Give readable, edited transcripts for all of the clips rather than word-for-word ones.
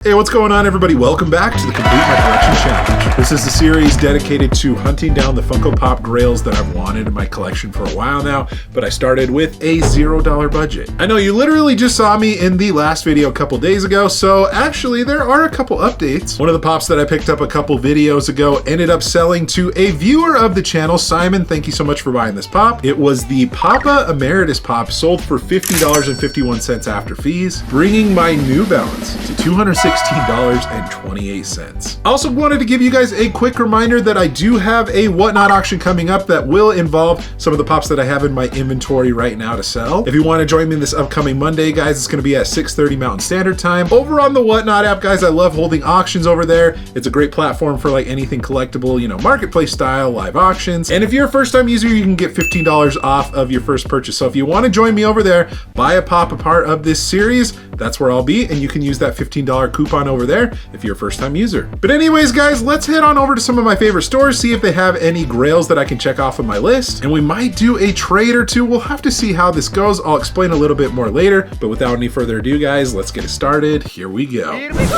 Hey, what's going on, everybody? Welcome back to the Complete My Collection Challenge. This is the series dedicated to hunting down the Funko Pop Grails that I've wanted in my collection for a while now, but I started with a $0 budget. I know you literally just saw me in the last video a couple days ago, so actually there are a couple updates. One of the pops that I picked up a couple videos ago ended up selling to a viewer of the channel. Simon, thank you so much for buying this pop. It was the Papa Emeritus pop, sold for $50.51 after fees, bringing my new balance to $216.28. I also wanted to give you guys a quick reminder that I do have a Whatnot auction coming up that will involve some of the pops that I have in my inventory right now to sell. If you want to join me this upcoming Monday, guys, it's going to be at 6:30 Mountain Standard Time. Over on the Whatnot app, guys, I love holding auctions over there. It's a great platform for like anything collectible, you know, marketplace style, live auctions. And if you're a first-time user, you can get $15 off of your first purchase. So if you want to join me over there, buy a pop a part of this series, that's where I'll be, and you can use that $15 coupon over there if you're a first-time user. But anyways, guys, let's head on over to some of my favorite stores, see if they have any grails that I can check off of my list, and we might do a trade or two. We'll have to see how this goes. I'll explain a little bit more later, but without any further ado, guys, let's get it started. Here we go.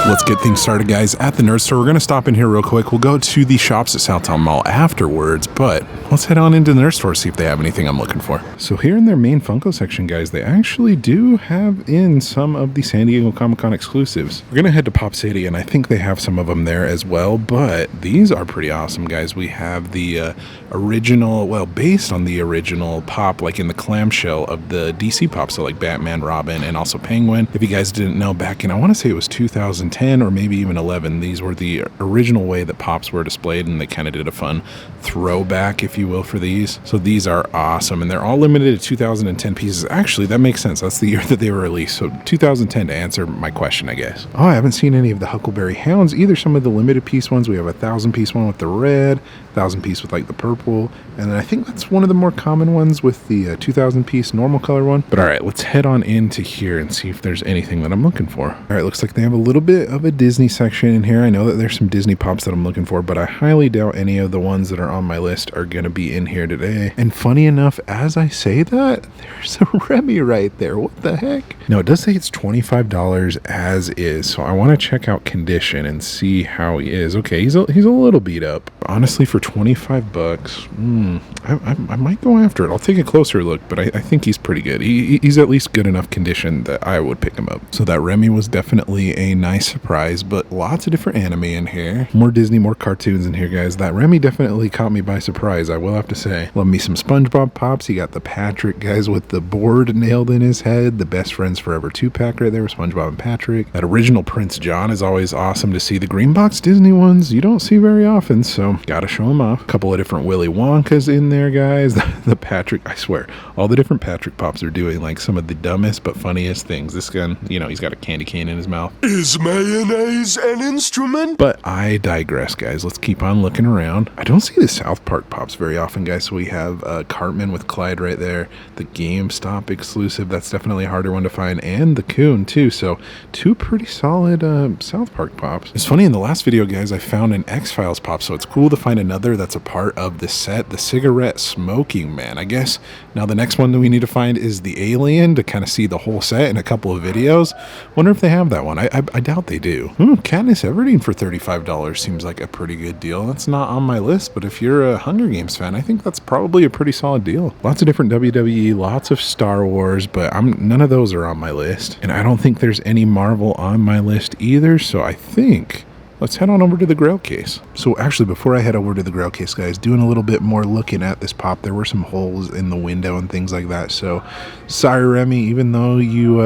Let's get things started, guys, at the Nerd Store. We're gonna stop in here real quick. We'll go to the shops at Southtown Mall afterwards, but let's head on into the Nerd Store, see if they have anything I'm looking for. So here in their main Funko section, guys, they actually do have in some of the San Diego Comic-Con exclusives. We're gonna head to Pop City, and I think they have some of them there as well, but these are pretty awesome, guys. We have the original, well, based on the original pop, like in the clamshell of the DC pop, so like Batman, Robin, and also Penguin. If you guys didn't know, back in, I want to say it was 2010 or maybe even 11, these were the original way that pops were displayed, and they kind of did a fun throwback, if you will, for these. So these are awesome, and they're all limited to 2010 pieces. Actually, that makes sense. That's the year that they were released, so 2010 to answer my question, I guess. Oh, I haven't seen any of the Huckleberry Hounds either. Some of the limited piece ones. We have a 1,000-piece one with the red, 1,000-piece with like the purple, and then I think that's one of the more common ones with the 2,000-piece normal color one. But all right, let's head on into here and see if there's anything that I'm looking for. All right, looks like they have a little bit of a Disney section in here. I know that there's some Disney pops that I'm looking for, but I highly doubt any of the ones that are on my list are going to be in here today. And funny enough, as I say that, there's a Remy right there. What the heck? No, it does say it's $25 as is, so I want to check out condition and see how he is. Okay, he's a little beat up. Honestly, for 25 bucks, I might go after it. I'll take a closer look, but I think he's pretty good. He's at least good enough condition that I would pick him up. So that Remy was definitely a nice surprise, but lots of different anime in here. More Disney, more cartoons in here, guys. That Remy definitely caught me by surprise, I will have to say. Love me some SpongeBob pops. You got the Patrick, guys, with the board nailed in his head. The Best Friends Forever 2-pack right there with SpongeBob and Patrick. That original Prince John is always awesome to see. The green box Disney ones you don't see very often, so gotta show them off. A couple of different Willy Wonkas in there, guys. The Patrick, I swear, all the different Patrick pops are doing like some of the dumbest but funniest things. This gun, you know, he's got a candy cane in his mouth. Is mayonnaise an instrument? But I digress, guys. Let's keep on looking around. I don't see the South Park pops very often, guys. So we have Cartman with Clyde right there. The GameStop exclusive, that's definitely a harder one to find, and the Coon too. So two pretty solid South Park pops. It's funny, in the last video, guys, I found an X-Files pop, so it's cool to find another that's a part of the set. The cigarette smoking man, I guess. Now the next one that we need to find is the alien, to kind of see the whole set in a couple of videos. Wonder if they have that one. I doubt they do. Katniss Everdeen for $35 seems like a pretty good deal. That's not on my list, but if you're a Hunger Games fan, I think that's probably a pretty solid deal. Lots of different WWE, lots of Star Wars, but none of those are on my list. And I don't think there's any Marvel on my list either, so I think let's head on over to the Grail case. So actually, before I head over to the Grail case, guys, doing a little bit more looking at this pop, there were some holes in the window and things like that. So sorry, Remy, even though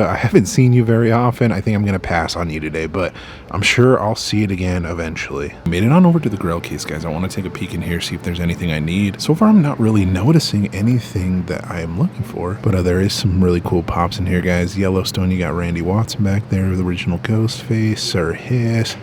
I haven't seen you very often, I think I'm going to pass on you today, but I'm sure I'll see it again eventually. Made it on over to the Grail case, guys. I want to take a peek in here, see if there's anything I need. So far, I'm not really noticing anything that I am looking for, but there is some really cool pops in here, guys. Yellowstone, you got Randy Watson back there, the original Ghostface, Sir Hiss.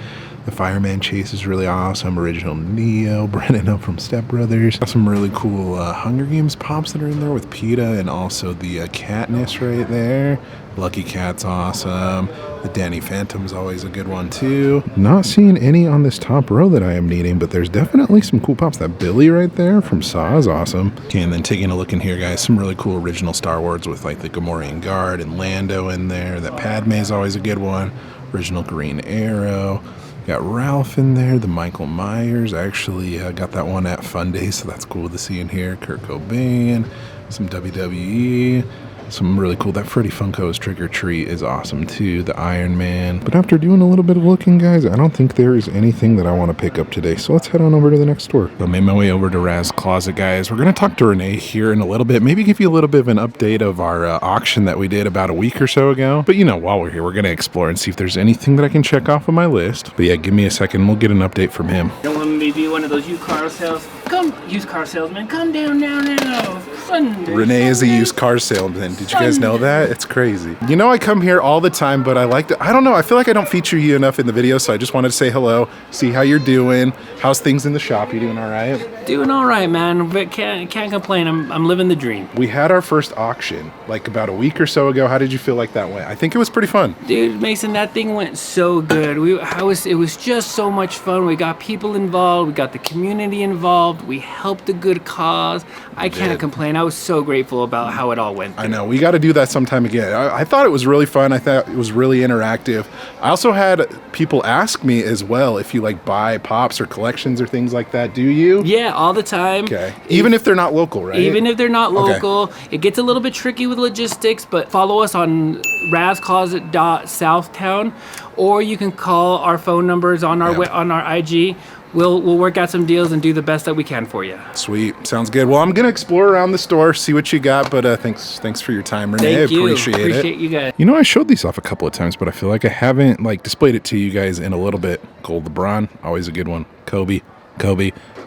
The Fireman Chase is really awesome. Original Neo, Brennan up from Step Brothers. Got some really cool Hunger Games pops that are in there with PETA, and also the Katniss right there. Lucky Cat's awesome. The Danny Phantom's always a good one too. Not seeing any on this top row that I am needing, but there's definitely some cool pops. That Billy right there from Saw is awesome. Okay, and then taking a look in here, guys, some really cool original Star Wars with like the Gamorrean Guard and Lando in there. That Padme is always a good one. Original Green Arrow. Got Ralph in there, the Michael Myers. I actually got that one at Fun Day, so that's cool to see in here. Kurt Cobain, some WWE. Some really cool. That Freddy Funko's Trick or Treat is awesome too. The Iron Man. But after doing a little bit of looking, guys, I don't think there is anything that I want to pick up today. So let's head on over to the next store. I made my way over to Raz Closet, guys. We're going to talk to Renee here in a little bit. Maybe give you a little bit of an update of our auction that we did about a week or so ago. But you know, while we're here, we're going to explore and see if there's anything that I can check off of my list. But yeah, give me a second. We'll get an update from him. Don't want me to be one of those used car sales. Come, used car salesman, come down now. Sunday. Renee is a used car salesman. Did you guys know that? It's crazy. You know, I come here all the time, but I like to, I don't know, I feel like I don't feature you enough in the video, so I just wanted to say hello, see how you're doing. How's things in the shop? You doing all right? Doing all right, man, but can't complain. I'm living the dream. We had our first auction like about a week or so ago. How did you feel like that went? I think it was pretty fun. Dude, Mason, that thing went so good. It was just so much fun. We got people involved. We got the community involved. We helped a good cause. I can't complain. I was so grateful about how it all went through. I know. We got to do that sometime again. I thought it was really fun. I thought it was really interactive. I also had people ask me as well if you like buy pops or collections or things like that. Do you? Yeah, all the time. Okay. Even if they're not local, right? Even if they're not local. Okay. It gets a little bit tricky with logistics, but follow us on razcloset.southtown, or you can call our phone numbers on our on our IG. We'll work out some deals and do the best that we can for you. Sweet. Sounds good. Well, I'm going to explore around the store, see what you got, but thanks for your time, Renee. Thank you. Appreciate you guys. You know, I showed these off a couple of times, but I feel like I haven't like displayed it to you guys in a little bit. Gold LeBron, always a good one. Kobe,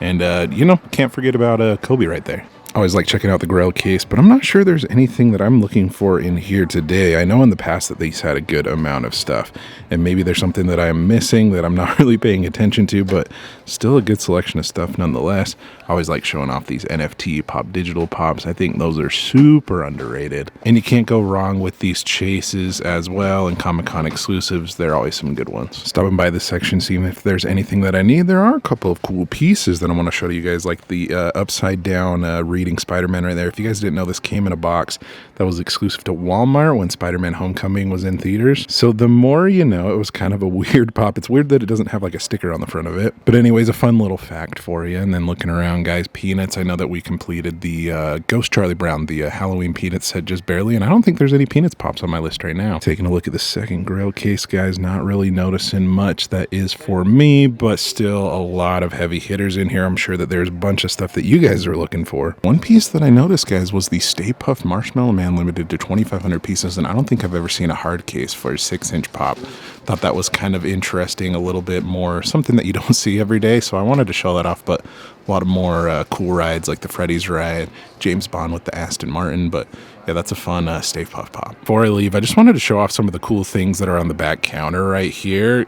and you know, can't forget about Kobe right there. I always like checking out the Grail case, but I'm not sure there's anything that I'm looking for in here today. I know in the past that these had a good amount of stuff, and maybe there's something that I'm missing that I'm not really paying attention to, but still a good selection of stuff nonetheless. I always like showing off these NFT pop digital pops. I think those are super underrated, and you can't go wrong with these chases as well, and Comic-Con exclusives. They're always some good ones. Stopping by this section, seeing if there's anything that I need. There are a couple of cool pieces that I want to show to you guys, like the upside down reading Spider-Man right there. If you guys didn't know, this came in a box that was exclusive to Walmart when Spider-Man Homecoming was in theaters. So the more you know, it was kind of a weird pop. It's weird that it doesn't have like a sticker on the front of it. But anyways, a fun little fact for you. And then looking around, guys, Peanuts. I know that we completed the Ghost Charlie Brown, the Halloween Peanuts set just barely, and I don't think there's any Peanuts pops on my list right now. Taking a look at the second Grail case, guys, not really noticing much that is for me, but still a lot of heavy hitters in here. I'm sure that there's a bunch of stuff that you guys are looking for. One piece that I noticed, guys, was the Stay Puft Marshmallow Man limited to 2,500 pieces, and I don't think I've ever seen a hard case for a 6-inch pop. Thought that was kind of interesting, a little bit more something that you don't see every day, so I wanted to show that off. But a lot of more cool rides like the Freddy's ride, James Bond with the Aston Martin, but yeah, that's a fun Stay Puft pop. Before I leave, I just wanted to show off some of the cool things that are on the back counter right here.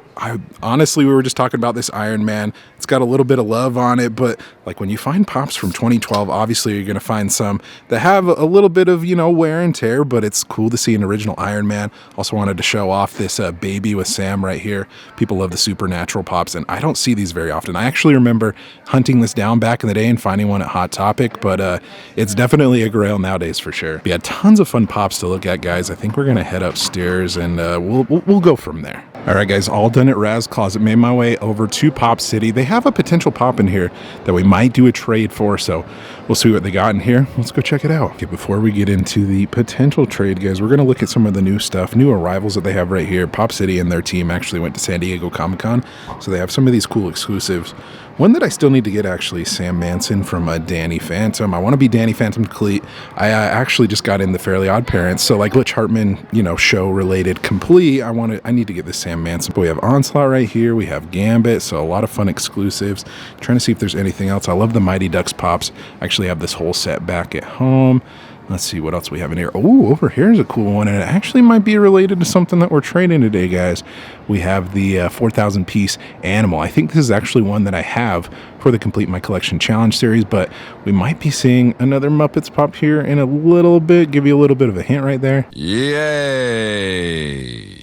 Honestly, we were just talking about this Iron Man. It's got a little bit of love on it, but like when you find pops from 2012, obviously you're going to find some that have a little bit of, you know, wear and tear, but it's cool to see an original Iron Man. Also wanted to show off this Baby with Sam right here. People love the Supernatural pops, and I don't see these very often. I actually remember hunting this down back in the day and finding one at Hot Topic, but it's definitely a Grail nowadays for sure. We had tons of fun pops to look at, guys. I think we're gonna head upstairs and we'll go from there. All right, guys, all done at Raz Closet. Made my way over to Pop City. They have a potential pop in here that we might do a trade for, so we'll see what they got in here. Let's go check it out. Okay, before we get into the potential trade, guys, we're gonna look at some of the new stuff, new arrivals that they have right here. Pop City and their team actually went to San Diego Comic-Con, so they have some of these cool exclusives. One that I still need to get, actually, Sam Manson from Danny Phantom. I want to be Danny Phantom Complete. I actually just got in the Fairly Odd Parents, so like Butch Hartman, you know, show related Complete. I need to get this Sam Manson. But we have Onslaught right here. We have Gambit, so a lot of fun exclusives. Trying to see if there's anything else. I love the Mighty Ducks pops. I actually have this whole set back at home. Let's see what else we have in here. Oh, over here is a cool one, and it actually might be related to something that we're trading today, guys. We have the 4,000 piece Animal. I think this is actually one that I have for the Complete My Collection Challenge series, but we might be seeing another Muppets pop here in a little bit. Give you a little bit of a hint right there. Yay!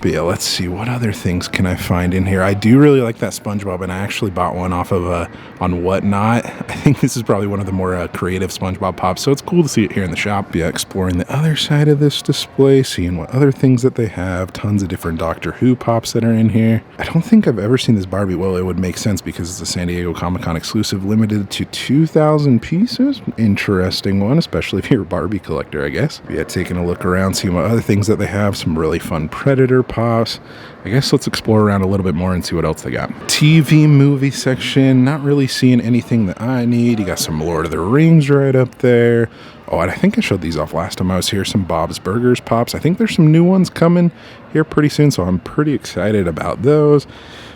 But yeah, let's see, what other things can I find in here? I do really like that SpongeBob, and I actually bought one off of on Whatnot. I think this is probably one of the more creative SpongeBob pops, so it's cool to see it here in the shop. But yeah, exploring the other side of this display, seeing what other things that they have. Tons of different Doctor Who pops that are in here. I don't think I've ever seen this Barbie. Well, it would make sense because it's a San Diego Comic-Con exclusive, limited to 2,000 pieces. Interesting one, especially if you're a Barbie collector, I guess. But yeah, taking a look around, seeing what other things that they have. Some really fun Predator pops. I guess let's explore around a little bit more and see what else they got. TV movie section, not really seeing anything that I need. You got some Lord of the Rings right up there. Oh, and I think I showed these off last time I was here. Some Bob's Burgers pops. I think there's some new ones coming here pretty soon, so I'm pretty excited about those.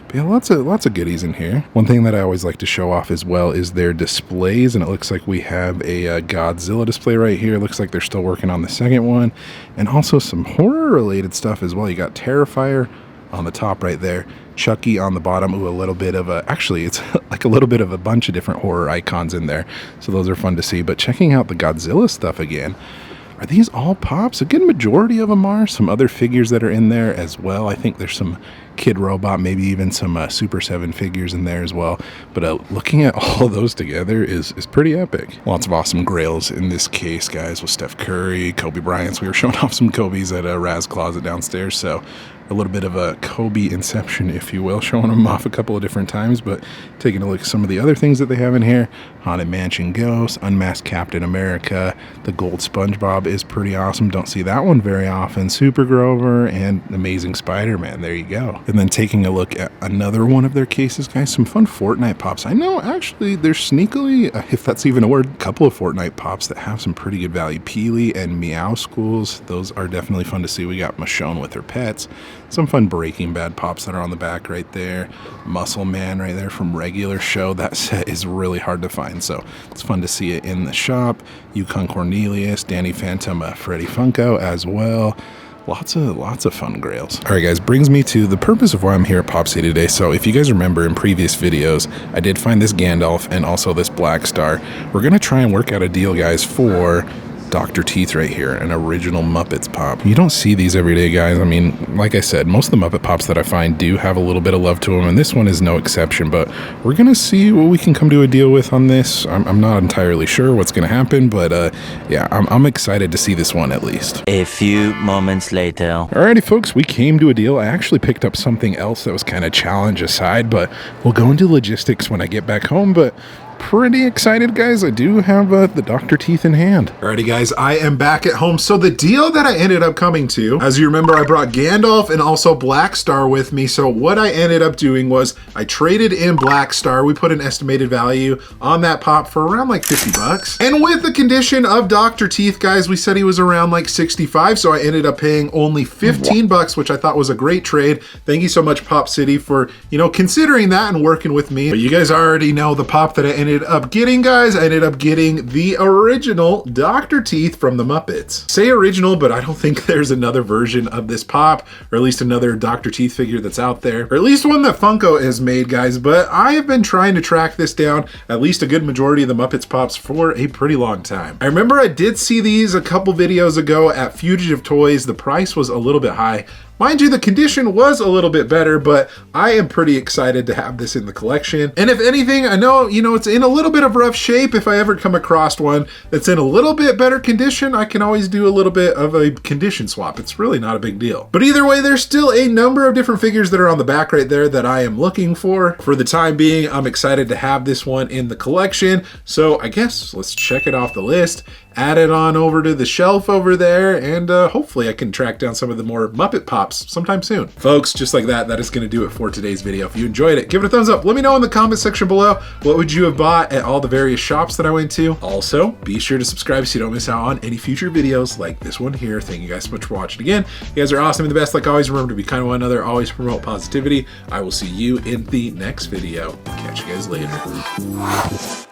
But yeah, lots of goodies in here. One thing that I always like to show off as well is their displays, and it looks like we have a Godzilla display right here. Looks like they're still working on the second one, and also some horror-related stuff as well. You got Terrifier on the top right there, Chucky on the bottom. Ooh, a little bit of actually it's like a little bit of a bunch of different horror icons in there, so those are fun to see. But checking out the Godzilla stuff again, are these all pops? A good majority of them are. Some other figures that are in there as well. I think there's some Kid Robot, maybe even some Super 7 figures in there as well. But looking at all of those together is pretty epic. Lots of awesome grails in this case, guys, with Steph Curry, Kobe Bryant's. We were showing off some Kobe's at Raz Closet downstairs, so a little bit of a Kobe inception, if you will, showing them off a couple of different times. But taking a look at some of the other things that they have in here. Haunted Mansion Ghost, Unmasked Captain America, the Gold SpongeBob is pretty awesome. Don't see that one very often. Super Grover and Amazing Spider-Man. There you go. And then taking a look at another one of their cases, guys, some fun Fortnite pops. I know, actually, there's sneakily, if that's even a word, a couple of Fortnite pops that have some pretty good value. Peely and Meow Schools, those are definitely fun to see. We got Michonne with her pets. Some fun Breaking Bad pops that are on the back right there. Muscle Man right there from Regular Show. That set is really hard to find, so it's fun to see it in the shop. Yukon Cornelius, Danny Phantom, Freddy Funko as well. Lots of fun grails. All right, guys, brings me to the purpose of why I'm here at Pop City today. So if you guys remember in previous videos, I did find this Gandalf and also this Black Star. We're going to try and work out a deal, guys, for Dr. Teeth right here, an original Muppets pop. You don't see these every day, guys. I mean, like I said, most of the Muppet pops that I find do have a little bit of love to them, and this one is no exception, but we're gonna see what we can come to a deal with on this. I'm not entirely sure what's gonna happen, but yeah, I'm excited to see this one at least. A few moments later. Alrighty, folks, we came to a deal. I actually picked up something else that was kind of challenge aside, but we'll go into logistics when I get back home, but pretty excited, guys. I do have the Dr. Teeth in hand. Alrighty, guys, I am back at home. So the deal that I ended up coming to, as you remember, I brought Gandalf and also Black Star with me. So what I ended up doing was I traded in Black Star. We put an estimated value on that pop for around like 50 bucks. And with the condition of Dr. Teeth, guys, we said he was around like 65. So I ended up paying only 15 bucks, which I thought was a great trade. Thank you so much, Pop City, for, you know, considering that and working with me. But you guys already know the pop that I ended up getting, guys. I ended up getting the original Dr. Teeth from the Muppets. Say original, but I don't think there's another version of this pop, or at least another Dr. Teeth figure that's out there, or at least one that Funko has made, guys. But I have been trying to track this down, at least a good majority of the Muppets pops, for a pretty long time. I remember I did see these a couple videos ago at Fugitive Toys. The price was a little bit high. Mind you, the condition was a little bit better, but I am pretty excited to have this in the collection. And if anything, I know, you know, it's in a little bit of rough shape. If I ever come across one that's in a little bit better condition, I can always do a little bit of a condition swap. It's really not a big deal. But either way, there's still a number of different figures that are on the back right there that I am looking for. For the time being, I'm excited to have this one in the collection. So I guess let's check it off the list, add it on over to the shelf over there, and hopefully I can track down some of the more Muppet pops sometime soon. Folks, just like that, that is going to do it for today's video. If you enjoyed it, give it a thumbs up. Let me know in the comment section below, what would you have bought at all the various shops that I went to? Also, be sure to subscribe so you don't miss out on any future videos like this one here. Thank you guys so much for watching again. You guys are awesome and the best. Like always, remember to be kind to one another, always promote positivity. I will see you in the next video. Catch you guys later.